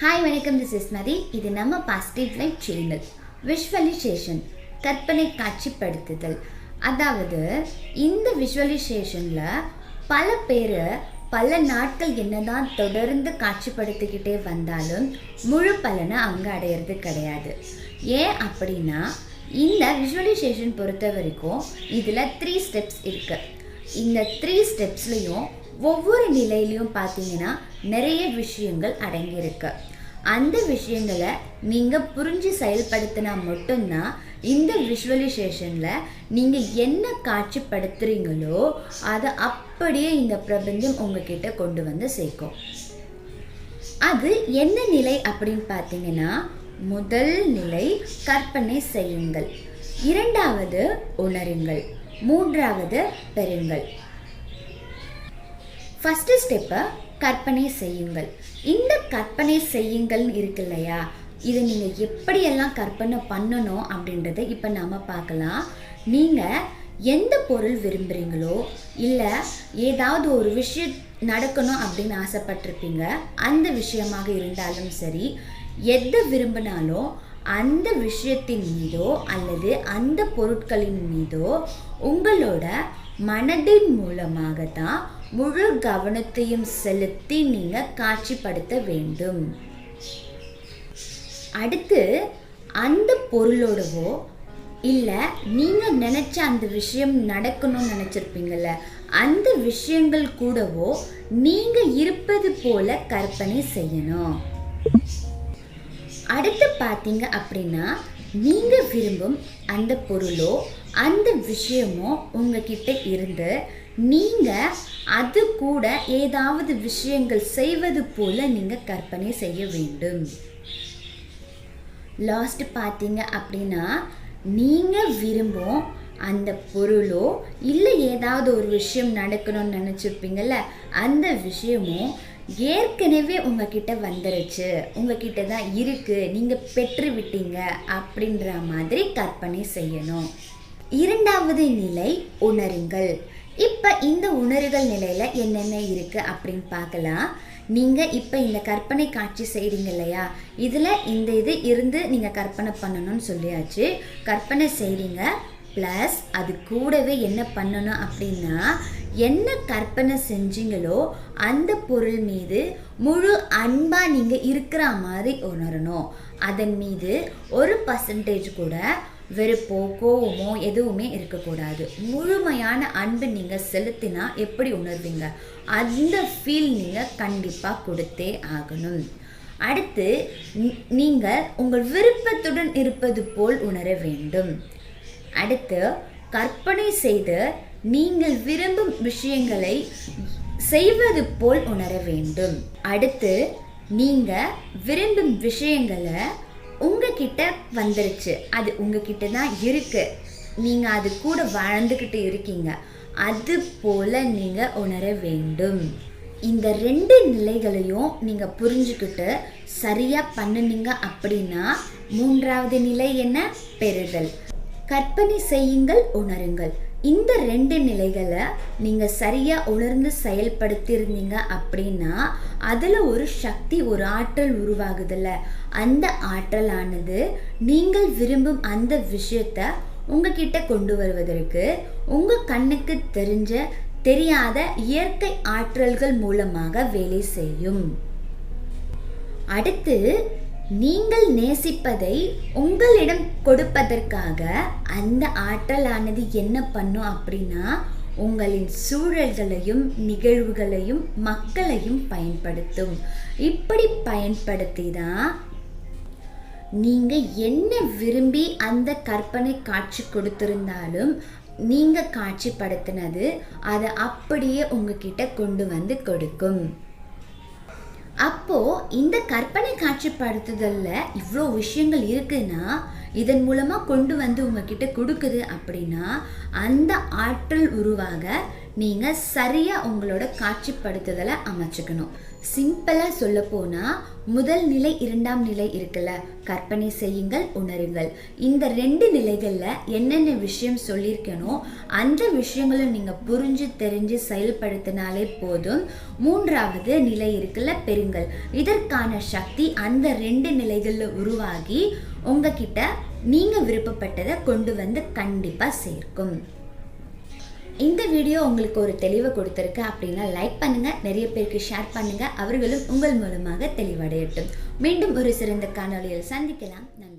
Hi வணக்கம், this is மதி. இது நம்ம பாசிட்டிவ் லைஃப் சேனல். விஷுவலைசேஷன், கற்பனை காட்சிப்படுத்துதல். அதாவது இந்த விஷுவலைசேஷனில் பல பேர் பல நாட்கள் என்னதான் தொடர்ந்து காட்சிப்படுத்திக்கிட்டே வந்தாலும் முழு பலனை அவங்க அடையிறது கிடையாது. ஏன் அப்படின்னா, இந்த விஷுவலைசேஷன் பொறுத்த வரைக்கும் இதில் 3 ஸ்டெப்ஸ் இருக்குது. இந்த 3 ஸ்டெப்ஸ்லையும் ஒவ்வொரு நிலையிலையும் பார்த்தீங்கன்னா நிறைய விஷயங்கள் அடங்கியிருக்கு. அந்த விஷயங்களை நீங்கள் புரிஞ்சு செயல்படுத்தினா மட்டும்தான் இந்த விஷுவலைசேஷனில் நீங்கள் என்ன காட்சிப்படுத்துகிறீங்களோ அதை அப்படியே இந்த பிரபஞ்சம் உங்ககிட்ட கொண்டு வந்து சேர்க்கும். அது என்ன நிலை அப்படின்னு பார்த்தீங்கன்னா, முதல் நிலை கற்பனை செய்யுங்கள், 2வது உணருங்கள், 3வது பெறுங்கள். ஃபஸ்ட்டு ஸ்டெப்பை கற்பனை செய்யுங்கள். இந்த கற்பனை செய்யுங்கள் இருக்கு இல்லையா, இதை நீங்கள் எப்படியெல்லாம் கற்பனை பண்ணணும் அப்படின்றத இப்போ நாம் பார்க்கலாம். நீங்கள் எந்த பொருள் விரும்புகிறீங்களோ, இல்லை ஏதாவது ஒரு விஷயம் நடக்கணும் அப்படின்னு ஆசைப்பட்டிருப்பீங்க, அந்த விஷயமாக இருந்தாலும் சரி, எதை விரும்பினாலும் அந்த விஷயத்தின் மீதோ அல்லது அந்த பொருட்களின் மீதோ உங்களோட மனதின் மூலமாக தான் முழு கவனத்தையும் செலுத்தி நீங்கள் காட்சிப்படுத்த வேண்டும். அடுத்து அந்த பொருளோடவோ இல்லை நீங்கள் நினச்ச அந்த விஷயம் நடக்கணும்னு நினச்சிருப்பீங்கள்ல, அந்த விஷயங்கள் கூடவோ நீங்கள் இருப்பது போல கற்பனை செய்யணும். அடுத்து பார்த்தீங்க அப்படின்னா, நீங்கள் விரும்பும் அந்த பொருளோ அந்த விஷயமோ உங்ககிட்ட இருந்து நீங்கள் அது கூட ஏதாவது விஷயங்கள் செய்வது போல நீங்கள் கற்பனை செய்ய வேண்டும். லாஸ்ட் பார்த்தீங்க அப்படின்னா, நீங்கள் விரும்பும் அந்த பொருளோ இல்லை ஏதாவது ஒரு விஷயம் நடக்கணும்னு நினச்சிருப்பீங்கள்ல, அந்த விஷயமும் ஏற்கனவே உங்ககிட்ட வந்துருச்சு, உங்ககிட்ட தான் இருக்குது, நீங்கள் பெற்று விட்டீங்க அப்படின்ற மாதிரி கற்பனை செய்யணும். 2வது நிலை உணருங்கள். இப்போ இந்த உணர்வுகள் நிலையில் என்னென்ன இருக்குது அப்படின்னு பார்க்கலாம். நீங்கள் இப்போ இந்த கற்பனை காட்சி செய்கிறீங்க இல்லையா, இதில் இந்த இது இருந்து நீங்கள் கற்பனை பண்ணணும்னு சொல்லியாச்சு. கற்பனை செய்கிறீங்க, ப்ளஸ் அது கூடவே என்ன பண்ணணும் அப்படின்னா, என்ன கற்பனை செஞ்சீங்களோ அந்த பொருள் மீது முழு அன்பாக நீங்கள் இருக்கிற மாதிரி உணரணும். அதன் மீது 1% கூட வெறுப்போ கோவமோ எதுவுமே இருக்கக்கூடாது. முழுமையான அன்பு நீங்கள் செலுத்தினா எப்படி உணர்வீங்க, அந்த ஃபீல் நீங்கள் கண்டிப்பாக கொடுத்தே ஆகணும். அடுத்து நீங்கள் உங்கள் விருப்பத்துடன் இருப்பது போல் உணர வேண்டும். அடுத்து கற்பனை செய்து நீங்கள் விரும்பும் விஷயங்களை செய்வது போல் உணர வேண்டும். அடுத்து நீங்கள் விரும்பும் விஷயங்களை உங்ககிட்ட வந்துருச்சு, அது உங்ககிட்ட தான் இருக்கு, நீங்கள் அது கூட வாழ்ந்துக்கிட்டு இருக்கீங்க, அது போல நீங்கள் உணர வேண்டும். இந்த 2 நிலைகளையும் நீங்கள் புரிஞ்சுக்கிட்டு சரியாக பண்ணுனீங்க அப்படின்னா 3வது நிலை என்ன, பெறுதல். கற்பனை செய்யுங்கள், உணருங்கள். இந்த 2 நிலைகளை நீங்கள் சரியாக உணர்ந்து செயல்படுத்தியிருந்தீங்க அப்படின்னா அதில் ஒரு சக்தி, ஒரு ஆற்றல் உருவாகுதில்ல, அந்த ஆற்றலானது நீங்கள் விரும்பும் அந்த விஷயத்தை உங்ககிட்ட கொண்டு வருவதற்கு உங்கள் கண்ணுக்கு தெரியாத இயற்கை ஆற்றல்கள் மூலமாக வேலை செய்யும். அடுத்து நீங்கள் நேசிப்பதை உங்களிடம் கொடுப்பதற்காக அந்த ஆற்றலானது என்ன பண்ணும் அப்படின்னா, உங்களின் சூழல்களையும் நிகழ்வுகளையும் மக்களையும் பயன்படுத்தும். இப்படி பயன்படுத்தி தான் நீங்கள் என்ன விரும்பி அந்த கற்பனை காட்சி கொடுத்திருந்தாலும் நீங்கள் காட்சிப்படுத்தினது அதை அப்படியே உங்ககிட்ட கொண்டு வந்து கொடுக்கும். அப்போது இந்த கற்பனை காட்சிப்படுத்துதலில் இவ்வளோ விஷயங்கள் இருக்குன்னா, இதன் மூலமாக கொண்டு வந்து உங்ககிட்ட கொடுக்குது அப்படின்னா, அந்த ஆற்றல் உருவாக நீங்கள் சரியாக உங்களோட காட்சிப்படுத்துதலை அமைச்சுக்கணும். சிம்பிளாக சொல்ல போனால் முதல் நிலை, இரண்டாம் நிலை இருக்குல்ல, கற்பனை செய்யுங்கள், உணருங்கள். இந்த 2 நிலைகளில் என்னென்ன விஷயம் சொல்லியிருக்கணும் அந்த விஷயங்களும் நீங்கள் புரிஞ்சு தெரிஞ்சு செயல்படுத்தினாலே போதும். 3வது நிலை இருக்குல்ல, பெறுங்கள். இதற்கான சக்தி அந்த 2 நிலைகளில் உருவாகி உங்ககிட்ட நீங்கள் விருப்பப்பட்டதை கொண்டு வந்து கண்டிப்பாக சேர்க்கும். இந்த வீடியோ உங்களுக்கு ஒரு தெளிவை கொடுத்துருக்கு அப்படின்னா லைக் பண்ணுங்கள், நிறைய பேருக்கு ஷேர் பண்ணுங்கள், அவர்களும் உங்கள் மூலமாக தெளிவடையட்டும். மீண்டும் ஒரு சிறந்த காணொளியில் சந்திக்கலாம். நன்றி.